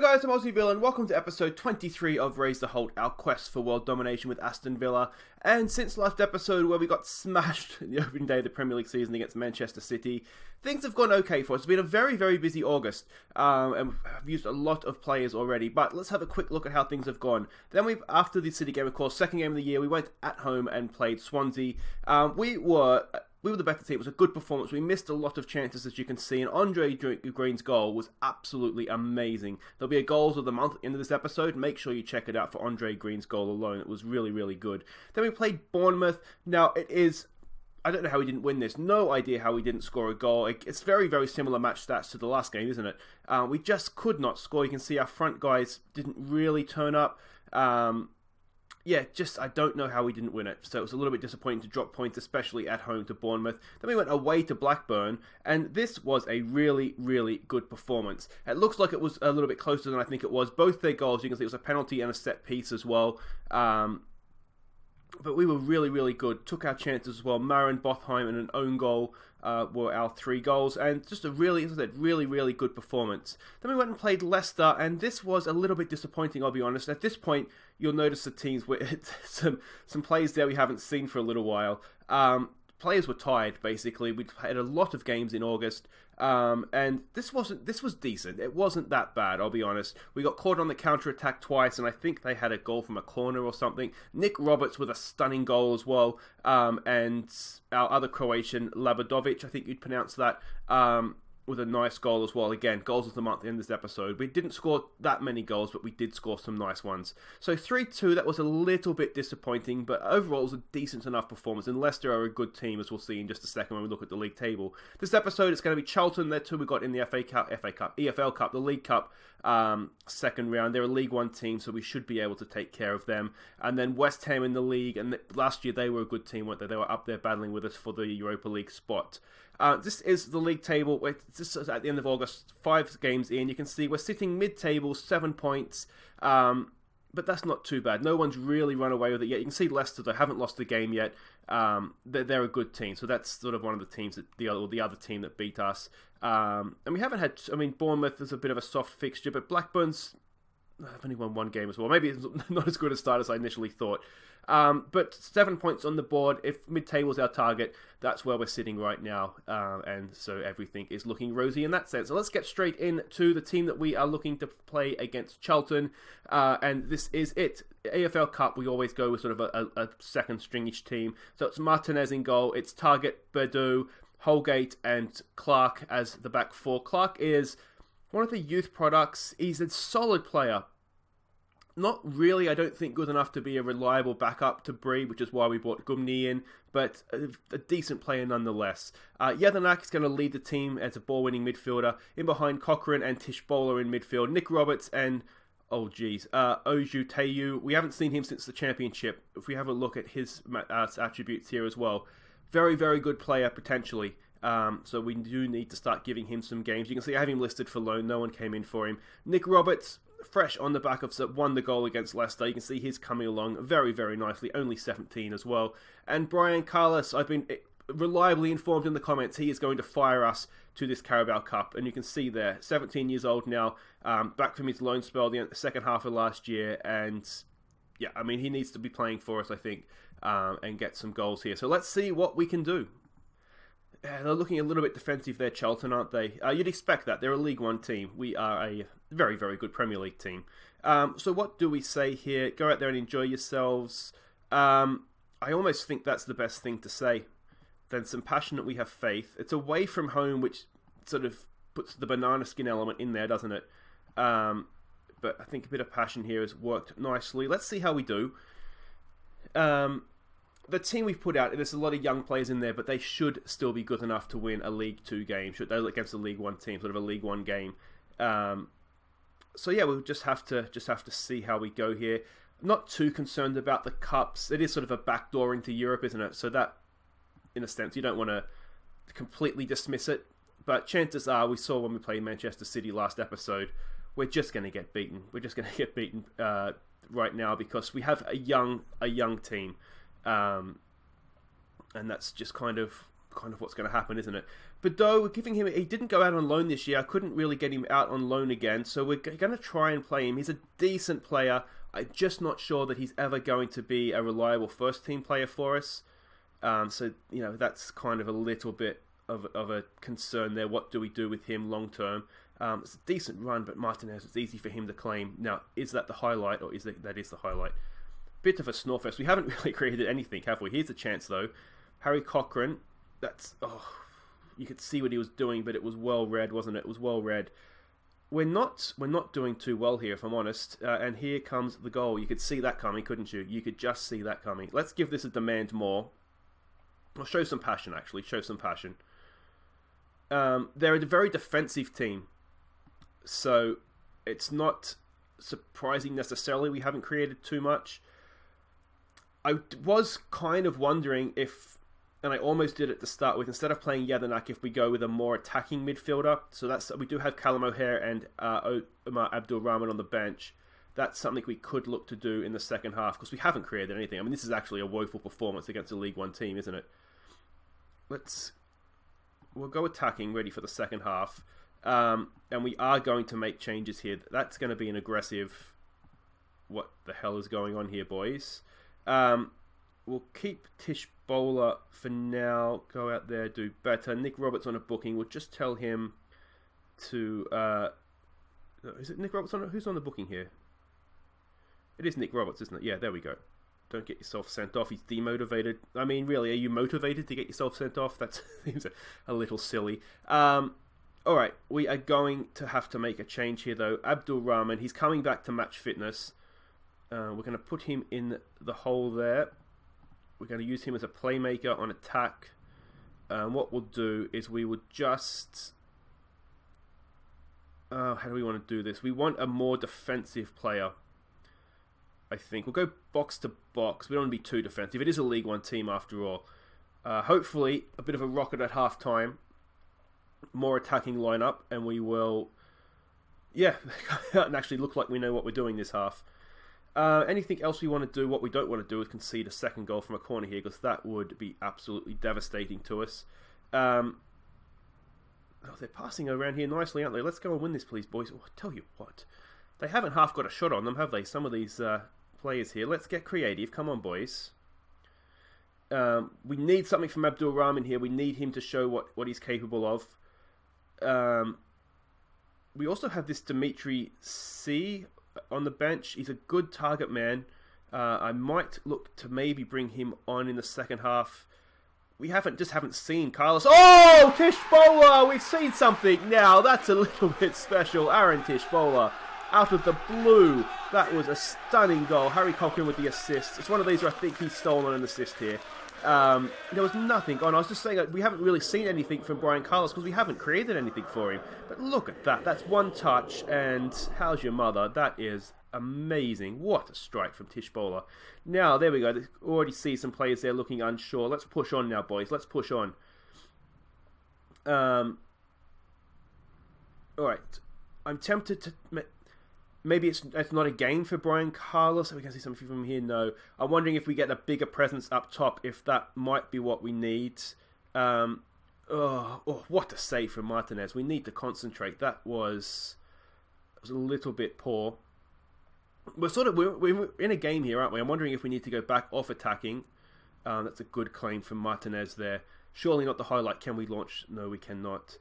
guys, I'm Aussie Villa and welcome to episode 23 of Raise the Holte, our quest for world domination with Aston Villa. And since last episode where we got smashed the opening day of the Premier League season against Manchester City, things have gone okay for us. It's been a very, very busy August, and I've used a lot of players already, but let's have a quick look at how things have gone. Then after the City game, of course, second game of the year, we went at home and played Swansea. We were the better team. It was a good performance. We missed a lot of chances, as you can see, and Andrej Green's goal was absolutely amazing. There'll be a Goals of the Month at the end of this episode. Make sure you check it out for Andrej Green's goal alone. It was really, really good. Then we played Bournemouth. Now, I don't know how we didn't win this. No idea how we didn't score a goal. It's very, very similar match stats to the last game, isn't it? We just could not score. You can see our front guys didn't really turn up. I don't know how we didn't win it. So it was a little bit disappointing to drop points, especially at home to Bournemouth. Then we went away to Blackburn, and this was a really, really good performance. It looks like it was a little bit closer than I think it was. Both their goals, you can see it was a penalty and a set piece as well. But we were really, really good. Took our chances as well. Marin, Botheim, and an own goal were our three goals. And just a really, as I said, really, really good performance. Then we went and played Leicester, and this was a little bit disappointing, I'll be honest. At this point, you'll notice the teams with some players there we haven't seen for a little while. Players were tired, basically. We'd had a lot of games in August, and this was decent. It wasn't that bad, I'll be honest. We got caught on the counter-attack twice, and I think they had a goal from a corner or something. Nick Roberts with a stunning goal as well, and our other Croatian, Labudovic, I think you'd pronounce that, with a nice goal as well. Again, goals of the month in this episode. We didn't score that many goals, but we did score some nice ones. So 3-2, that was a little bit disappointing, but overall it was a decent enough performance. And Leicester are a good team, as we'll see in just a second when we look at the league table. This episode is going to be Charlton. They're two we got in the EFL Cup, the League Cup second round. They're a League One team, so we should be able to take care of them. And then West Ham in the league, and last year they were a good team, weren't they? They were up there battling with us for the Europa League spot. This is the league table. This is at the end of August, 5 games in. You can see we're sitting mid-table, 7 points, but that's not too bad. No one's really run away with it yet. You can see Leicester, they haven't lost the game yet. They're a good team, so that's sort of one of the teams, the other team that beat us. And we haven't had, Bournemouth is a bit of a soft fixture, but Blackburn's I've only won one game as well. Maybe it's not as good a start as I initially thought. But 7 points on the board. If mid-table's our target, that's where we're sitting right now. And so everything is looking rosy in that sense. So let's get straight into the team that we are looking to play against Charlton. And this is it. AFL Cup, we always go with sort of a second stringish team. So it's Martinez in goal. It's Target, Berdu, Holgate, and Clark as the back four. Clark is one of the youth products. He's a solid player. Not really, I don't think, good enough to be a reliable backup to Bree, which is why we brought Gumni in, but a decent player nonetheless. Jedinak is going to lead the team as a ball-winning midfielder. In behind, Cochrane and Tshibola in midfield. Nick Roberts and, Oju Teyu. We haven't seen him since the championship. If we have a look at his attributes here as well. Very, very good player, potentially. So we do need to start giving him some games. You can see I have him listed for loan. No one came in for him. Nick Roberts, fresh on the back of won the goal against Leicester. You can see he's coming along very, very nicely. Only 17 as well. And Brian Carlos, I've been reliably informed in the comments he is going to fire us to this Carabao Cup. And you can see there, 17 years old now, back from his loan spell the second half of last year. And yeah, he needs to be playing for us, I think, and get some goals here. So let's see what we can do. They're looking a little bit defensive there, Charlton, aren't they? You'd expect that. They're a League One team. We are a very, very good Premier League team. So what do we say here? Go out there and enjoy yourselves. I almost think that's the best thing to say. Then some passion that we have faith. It's away from home, which sort of puts the banana skin element in there, doesn't it? But I think a bit of passion here has worked nicely. Let's see how we do. The team we've put out, there's a lot of young players in there, but they should still be good enough to win a League 2 game. Should they against a League 1 team, sort of a League 1 game. So yeah, we'll just have to see how we go here. Not too concerned about the cups. It is sort of a backdoor into Europe, isn't it? So that, in a sense, you don't want to completely dismiss it. But chances are, we saw when we played Manchester City last episode, we're just going to get beaten. We're just going to get beaten right now because we have a young team. And that's just kind of kind of what's going to happen, isn't it? But though we're giving him, he didn't go out on loan this year. I couldn't really get him out on loan again, so we're going to try and play him. He's a decent player. I'm just not sure that he's ever going to be a reliable first team player for us. So that's kind of a little bit of a concern there. What do we do with him long term? It's a decent run, but Martinez, it's easy for him to claim. Now, is that the highlight, or that is the highlight? Bit of a snorefest. We haven't really created anything, have we? Here's a chance though. Harry Cochrane. You could see what he was doing, but it was well read, wasn't it? It was well read. We're not doing too well here, if I'm honest. And here comes the goal. You could see that coming, couldn't you? You could just see that coming. Let's give this a demand more. I'll show some passion, actually. Show some passion. They're a very defensive team, so it's not surprising necessarily we haven't created too much. I was kind of wondering if, and I almost did it to start with, instead of playing Jedinak, if we go with a more attacking midfielder. So we do have Callum O'Hare and Omar Abdul Rahman on the bench. That's something we could look to do in the second half, because we haven't created anything. I mean, this is actually a woeful performance against a League One team, isn't it? We'll go attacking, ready for the second half. And we are going to make changes here. That's going to be an aggressive... What the hell is going on here, boys? We'll keep Tshibola for now. Go out there, do better. Nick Roberts on a booking. We'll just tell him to... is it Nick Roberts who's on the booking here? It is Nick Roberts, isn't it? Yeah, there we go. Don't get yourself sent off. He's demotivated. I mean, really, are you motivated to get yourself sent off? That seems a little silly. Alright, we are going to have to make a change here, though. Abdul Rahman, he's coming back to match fitness. We're going to put him in the hole there. We're going to use him as a playmaker on attack. What we'll do is we would just... how do we want to do this? We want a more defensive player, I think. We'll go box to box. We don't want to be too defensive. It is a League One team after all. Hopefully, a bit of a rocket at half-time. More attacking lineup, and we will... Yeah, and actually look like we know what we're doing this half. Anything else we want to do? What we don't want to do is concede a second goal from a corner here, because that would be absolutely devastating to us. They're passing around here nicely, aren't they? Let's go and win this, please, boys. Oh, I tell you what. They haven't half got a shot on them, have they? Some of these players here. Let's get creative. Come on, boys. We need something from Abdul Rahman here. We need him to show what he's capable of. We also have this Dimitri C on the bench. He's a good target man. I might look to maybe bring him on in the second half. We haven't seen Carlos. Oh, Tshibola! We've seen something now. That's a little bit special. Aaron Tshibola, out of the blue. That was a stunning goal. Harry Cochrane with the assist. It's one of these where I think he's stolen an assist here. There was nothing on. I was just saying that we haven't really seen anything from Brian Carlos because we haven't created anything for him. But look at that. That's one touch, and how's your mother? That is amazing. What a strike from Tshibola. Now, there we go. Already see some players there looking unsure. Let's push on now, boys. Let's push on. Alright. I'm tempted to... Maybe it's not a game for Brian Carlos. We can see something from here. No. I'm wondering if we get a bigger presence up top, if that might be what we need. What a save from Martinez. We need to concentrate. That was a little bit poor. We're in a game here, aren't we? I'm wondering if we need to go back off attacking. That's a good claim from Martinez there. Surely not the highlight. Can we launch? No, we cannot.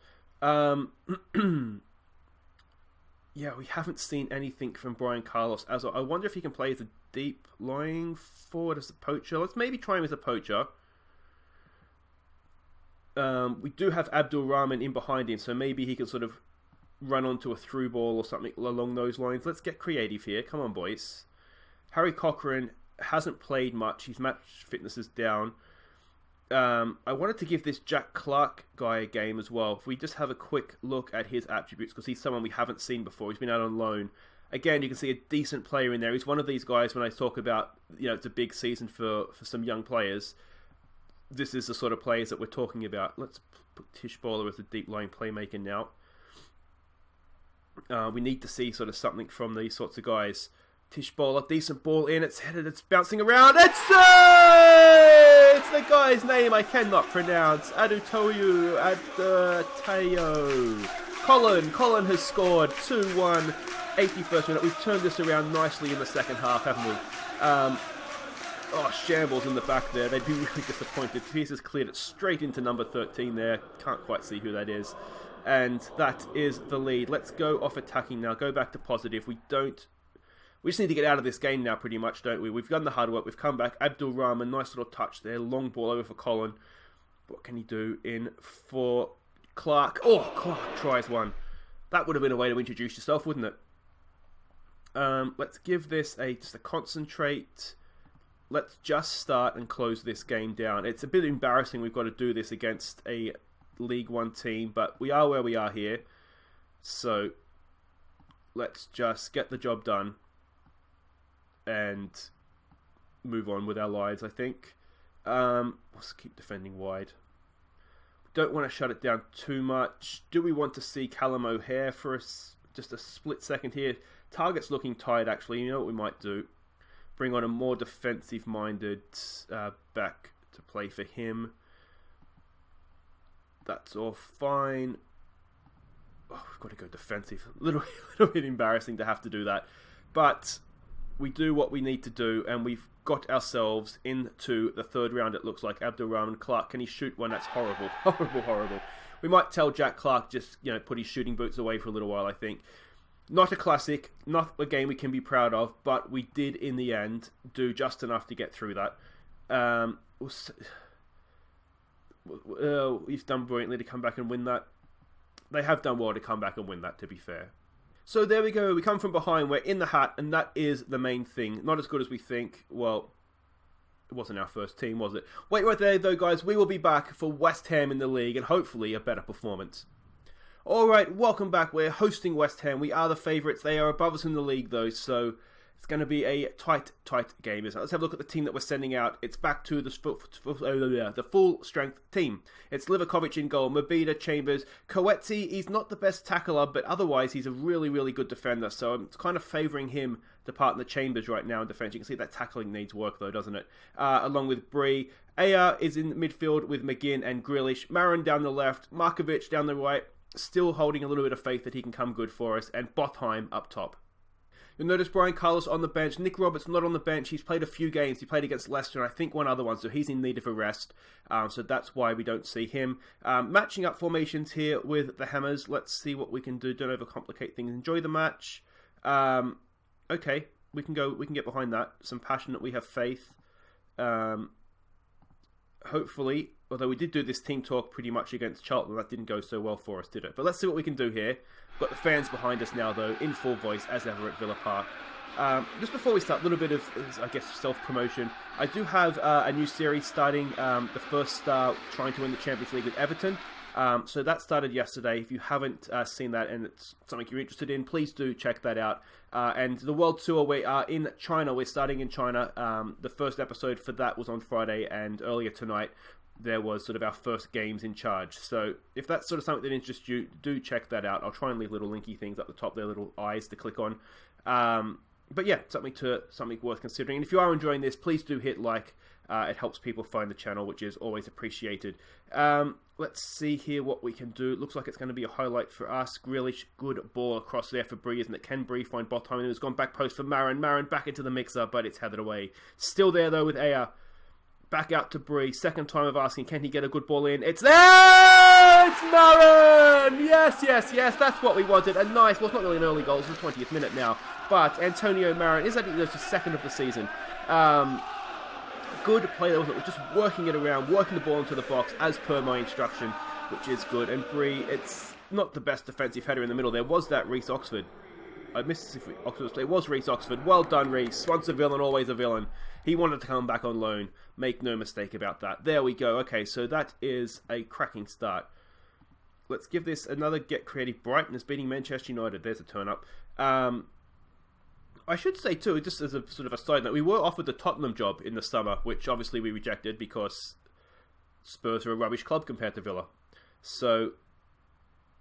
Yeah, we haven't seen anything from Brian Carlos. I wonder if he can play as a deep lying forward as a poacher. Let's maybe try him as a poacher. We do have Abdul Rahman in behind him, so maybe he can sort of run onto a through ball or something along those lines. Let's get creative here. Come on, boys. Harry Cochrane hasn't played much. His match fitness is down. I wanted to give this Jack Clark guy a game as well. If we just have a quick look at his attributes, because he's someone we haven't seen before. He's been out on loan. Again, you can see a decent player in there. He's one of these guys when I talk about, it's a big season for some young players. This is the sort of players that we're talking about. Let's put Tshibola as a deep line playmaker now. We need to see sort of something from these sorts of guys. Tshibola, decent ball in. It's headed. It's bouncing around. It's the guy's name I cannot pronounce. Adutoyu Adateo. Colin has scored 2-1, 81st minute. We've turned this around nicely in the second half, haven't we? Shambles in the back there. They'd be really disappointed. Pierce has cleared it straight into number 13 there. Can't quite see who that is. And that is the lead. Let's go off attacking now. Go back to positive. We just need to get out of this game now, pretty much, don't we? We've done the hard work. We've come back. Abdul Rahman, nice little touch there. Long ball over for Colin. What can he do in for Clark? Oh, Clark tries one. That would have been a way to introduce yourself, wouldn't it? Let's give this just a concentrate. Let's just start and close this game down. It's a bit embarrassing we've got to do this against a League One team, but we are where we are here. So let's just get the job done and move on with our lives, I think. Let's keep defending wide. Don't want to shut it down too much. Do we want to see Callum O'Hare for just a split second here? Target's looking tired, actually. You know what we might do? Bring on a more defensive-minded back to play for him. That's all fine. Oh, we've got to go defensive. A little bit embarrassing to have to do that. But we do what we need to do, and we've got ourselves into the third round, it looks like. Abdulrahman Clark, can he shoot one? That's horrible. Horrible. We might tell Jack Clark just, put his shooting boots away for a little while, I think. Not a classic, not a game we can be proud of, but we did, in the end, do just enough to get through that. We've done brilliantly to come back and win that. They have done well to come back and win that, to be fair. So there we go, we come from behind, we're in the hat, and that is the main thing. Not as good as we think. Well, it wasn't our first team, was it? Wait right there, though, guys. We will be back for West Ham in the league, and hopefully a better performance. Alright, welcome back. We're hosting West Ham. We are the favourites. They are above us in the league, though, so it's going to be a tight game, isn't it? Let's have a look at the team that we're sending out. It's back to the full-strength team. It's Livakovic in goal, Mabida, Chambers. Coetzee, he's not the best tackler, but otherwise he's a really, really good defender, so I'm kind of favouring him to partner Chambers right now in defence. You can see that tackling needs work, though, doesn't it? Along with Bree. Aya is in midfield with McGinn and Grealish. Marin down the left, Markovic down the right. Still holding a little bit of faith that he can come good for us, and Botheim up top. You'll notice Brian Carlos on the bench. Nick Roberts not on the bench. He's played a few games. He played against Leicester and I think one other one, so he's in need of a rest. So that's why we don't see him. Matching up formations here with the Hammers. Let's see what we can do. Don't overcomplicate things. Enjoy the match. Okay, we can get behind that. Some passion that we have faith. Hopefully, although we did do this team talk pretty much against Charlton, that didn't go so well for us, did it? But let's see what we can do here. Got the fans behind us now, though, in full voice, as ever at Villa Park. Just before we start, a little bit of, I guess, self-promotion. I do have a new series starting, the first trying to win the Champions League with Everton. So that started yesterday. If you haven't seen that and it's something you're interested in, please do check that out. And the World Tour, we are in China. We're starting in China. The first episode for that was on Friday, and earlier tonight there was sort of our first games in charge. So if that's sort of something that interests you, do check that out. I'll try and leave little linky things up the top there, little eyes to click on. But yeah, something worth considering. And if you are enjoying this, please do hit like. It helps people find the channel, which is always appreciated. Let's see here what we can do. It looks like it's going to be a highlight for us. Grealish, good ball across there for Bree, isn't it? Can Bree find Botheim? And it's gone back post for Marin. Marin back into the mixer, but it's headed away. Still there, though, with Aya. Back out to Bree. Second time of asking, can he get a good ball in? It's there! It's Marin! Yes. That's what we wanted. A nice, well, it's not really an early goal. It's the 20th minute now. But Antonio Marin is actually just second of the season. Good play there, wasn't it? Just working it around, working the ball into the box as per my instruction, which is good. And Bree, it's not the best defensive header in the middle. There was that Reece Oxford. I missed if Oxford was playing. It was Reece Oxford. Well done, Reece. Once a villain, always a villain. He wanted to come back on loan. Make no mistake about that. There we go. Okay, so that is a cracking start. Let's give this another get creative. Brighton is beating Manchester United. There's a turn up. I should say too, just as a sort of a side note, we were offered the Tottenham job in the summer, which obviously we rejected because Spurs are a rubbish club compared to Villa. So,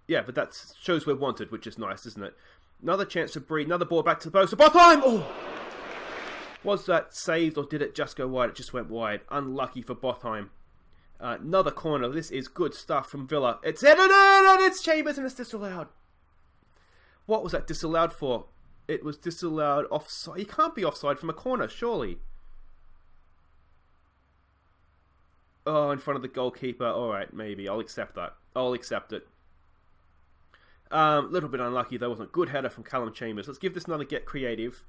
yeah, but that shows we're wanted, which is nice, isn't it? Another chance for Bree, another ball back to the post. Botheim! Oh! Was that saved or did it just go wide? It just went wide. Unlucky for Botheim. Another corner. This is good stuff from Villa. It's headed in and it's Chambers and it's disallowed. What was that disallowed for? It was disallowed offside. You can't be offside from a corner, surely. Oh, in front of the goalkeeper. Alright, maybe. I'll accept that. I'll accept it. A little bit unlucky though. Wasn't a good header from Callum Chambers. Let's give this another get creative.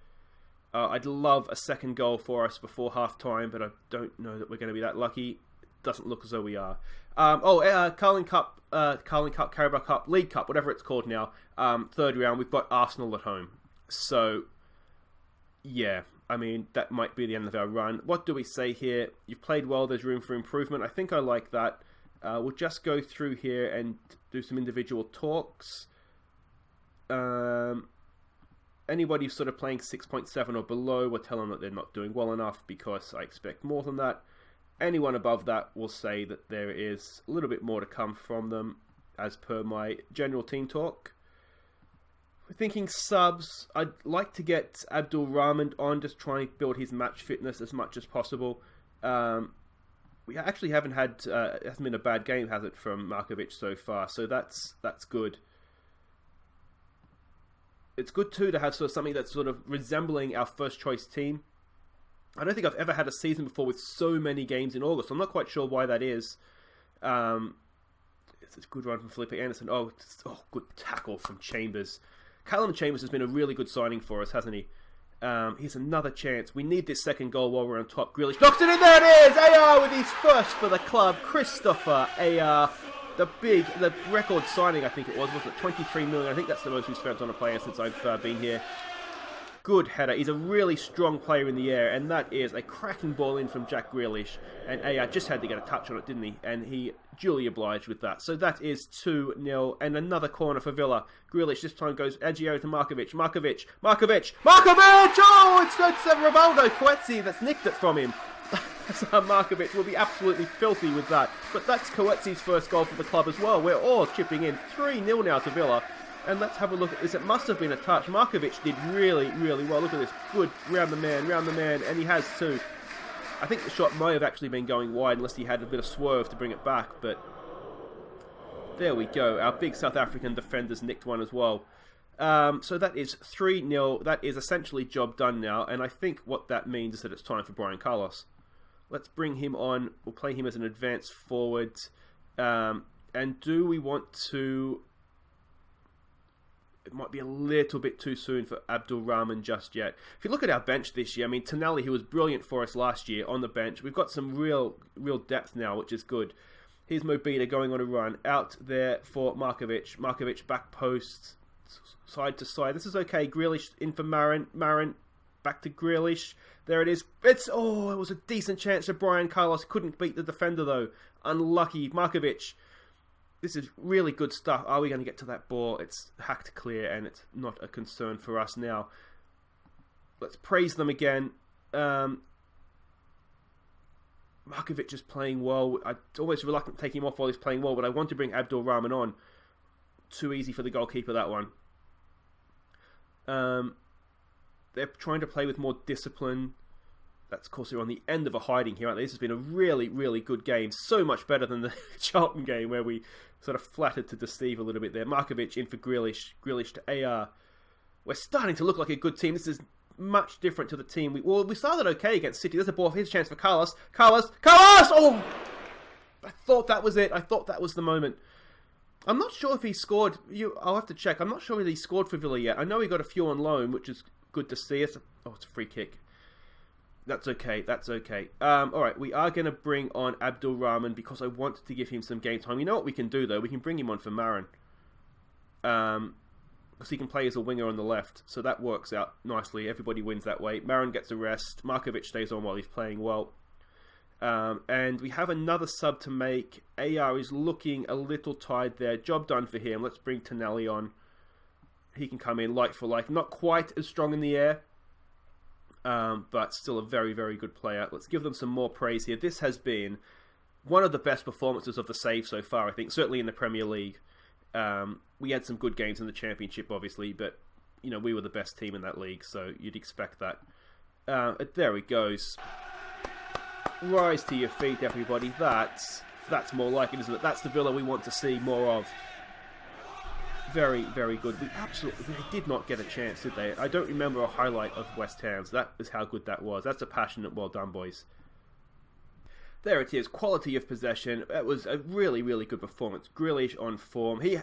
I'd love a second goal for us before half time, but I don't know that we're going to be that lucky. It doesn't look as though we are. Carling Cup, Carabao Cup, League Cup, whatever it's called now. Third round, we've got Arsenal at home. So, yeah, I mean, that might be the end of our run. What do we say here? You've played well, there's room for improvement. I think I like that. We'll just go through here and do some individual talks. Anybody sort of playing 6.7 or below, we'll tell them that they're not doing well enough because I expect more than that. Anyone above that will say that there is a little bit more to come from them as per my general team talk. We're thinking subs. I'd like to get Abdul Rahman on, just try and build his match fitness as much as possible. We actually haven't had, it hasn't been a bad game, has it, from Markovic so far, so that's good. It's good too to have sort of something that's sort of resembling our first choice team. I don't think I've ever had a season before with so many games in August. I'm not quite sure why that is. It's a good run from Felipe Anderson. Oh, good tackle from Chambers. Callum Chambers has been a really good signing for us, hasn't he? Here's another chance. We need this second goal while we're on top. Grealish knocks it in. There it is. AR with his first for the club. Christopher AR. The record signing, I think it was it 23 million? I think that's the most we've spent on a player since I've been here. Good header. He's a really strong player in the air, and that is a cracking ball in from Jack Grealish. And AR just had to get a touch on it, didn't he? And he duly obliged with that. So that is 2-0, and another corner for Villa. Grealish this time goes Agio to Markovic. Markovic! Oh, it's Rivaldo Coetzee that's nicked it from him. Markovic will be absolutely filthy with that. But that's Coetzee's first goal for the club as well. We're all chipping in. 3-0 now to Villa. And let's have a look at this. It must have been a touch. Markovic did really, really well. Look at this. Good. Round the man. And he has too. I think the shot may have actually been going wide unless he had a bit of swerve to bring it back. But there we go. Our big South African defenders nicked one as well. So that is 3-0. That is essentially job done now. And I think what that means is that it's time for Brian Carlos. Let's bring him on. We'll play him as an advanced forward. And do we want to... It might be a little bit too soon for Abdul Rahman just yet. If you look at our bench this year, I mean, Tonali, who was brilliant for us last year on the bench, we've got some real depth now, which is good. Here's Mobita going on a run. Out there for Markovic. Markovic back post, side to side. This is okay. Grealish in for Marin. Marin back to Grealish. There it is. It was a decent chance for Brian Carlos. Couldn't beat the defender though. Unlucky. Markovic. This is really good stuff. Are we going to get to that ball? It's hacked clear and it's not a concern for us now. Let's praise them again. Markovic is playing well. I'm always reluctant to take him off while he's playing well, but I want to bring Abdul Rahman on. Too easy for the goalkeeper, that one. They're trying to play with more discipline. That's, of course, they're on the end of a hiding here, aren't they? This has been a really, really good game. So much better than the Charlton game where we sort of flattered to deceive a little bit there. Markovic in for Grealish. Grealish to AR. We're starting to look like a good team. This is much different to the team. We started okay against City. There's a ball for his chance for Carlos. Carlos! Oh! I thought that was it. I thought that was the moment. I'm not sure if he scored. I'll have to check. I'm not sure if he scored for Villa yet. I know he got a few on loan, which is good to see. It's a free kick. That's okay. Alright, we are going to bring on Abdul Rahman because I want to give him some game time. You know what we can do, though? We can bring him on for Marin. Because he can play as a winger on the left. So that works out nicely. Everybody wins that way. Marin gets a rest. Markovic stays on while he's playing well. And we have another sub to make. AR is looking a little tired there. Job done for him. Let's bring Tonali on. He can come in like for like. Not quite as strong in the air. But still a very, very good player. Let's give them some more praise here. This has been one of the best performances of the save so far, I think. Certainly in the Premier League. We had some good games in the Championship, obviously. But, you know, we were the best team in that league. So you'd expect that. There he goes. Rise to your feet, everybody. That's more like it, isn't it? That's the Villa we want to see more of. Very, very good. They did not get a chance, did they? I don't remember a highlight of West Ham's. That is how good that was. That's a passionate, well done, boys. There it is. Quality of possession. That was a really, really good performance. Grealish on form. He,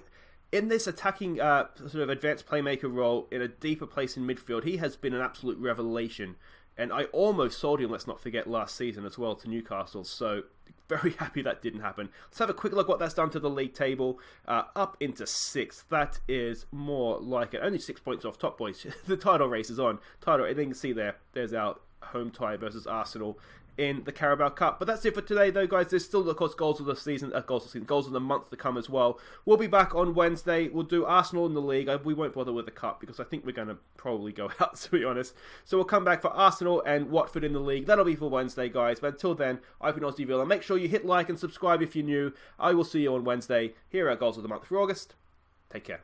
in this attacking sort of advanced playmaker role in a deeper place in midfield, he has been an absolute revelation. And I almost sold him, let's not forget, last season as well to Newcastle. So very happy that didn't happen. Let's have a quick look what that's done to the league table. Up into 6th. That is more like it. Only 6 points off top, boys. The title race is on. Title, and you can see there's our home tie versus Arsenal in the Carabao Cup. But that's it for today, though, guys. There's still, of course, goals of the month to come as well. We'll be back on Wednesday. We'll do Arsenal in the league. We won't bother with the cup because I think we're going to probably go out, to be honest. So we'll come back for Arsenal and Watford in the league. That'll be for Wednesday, guys. But until then, I've been Aussie Villa. Make sure you hit like and subscribe if you're new. I will see you on Wednesday. Here are goals of the month for August. Take care.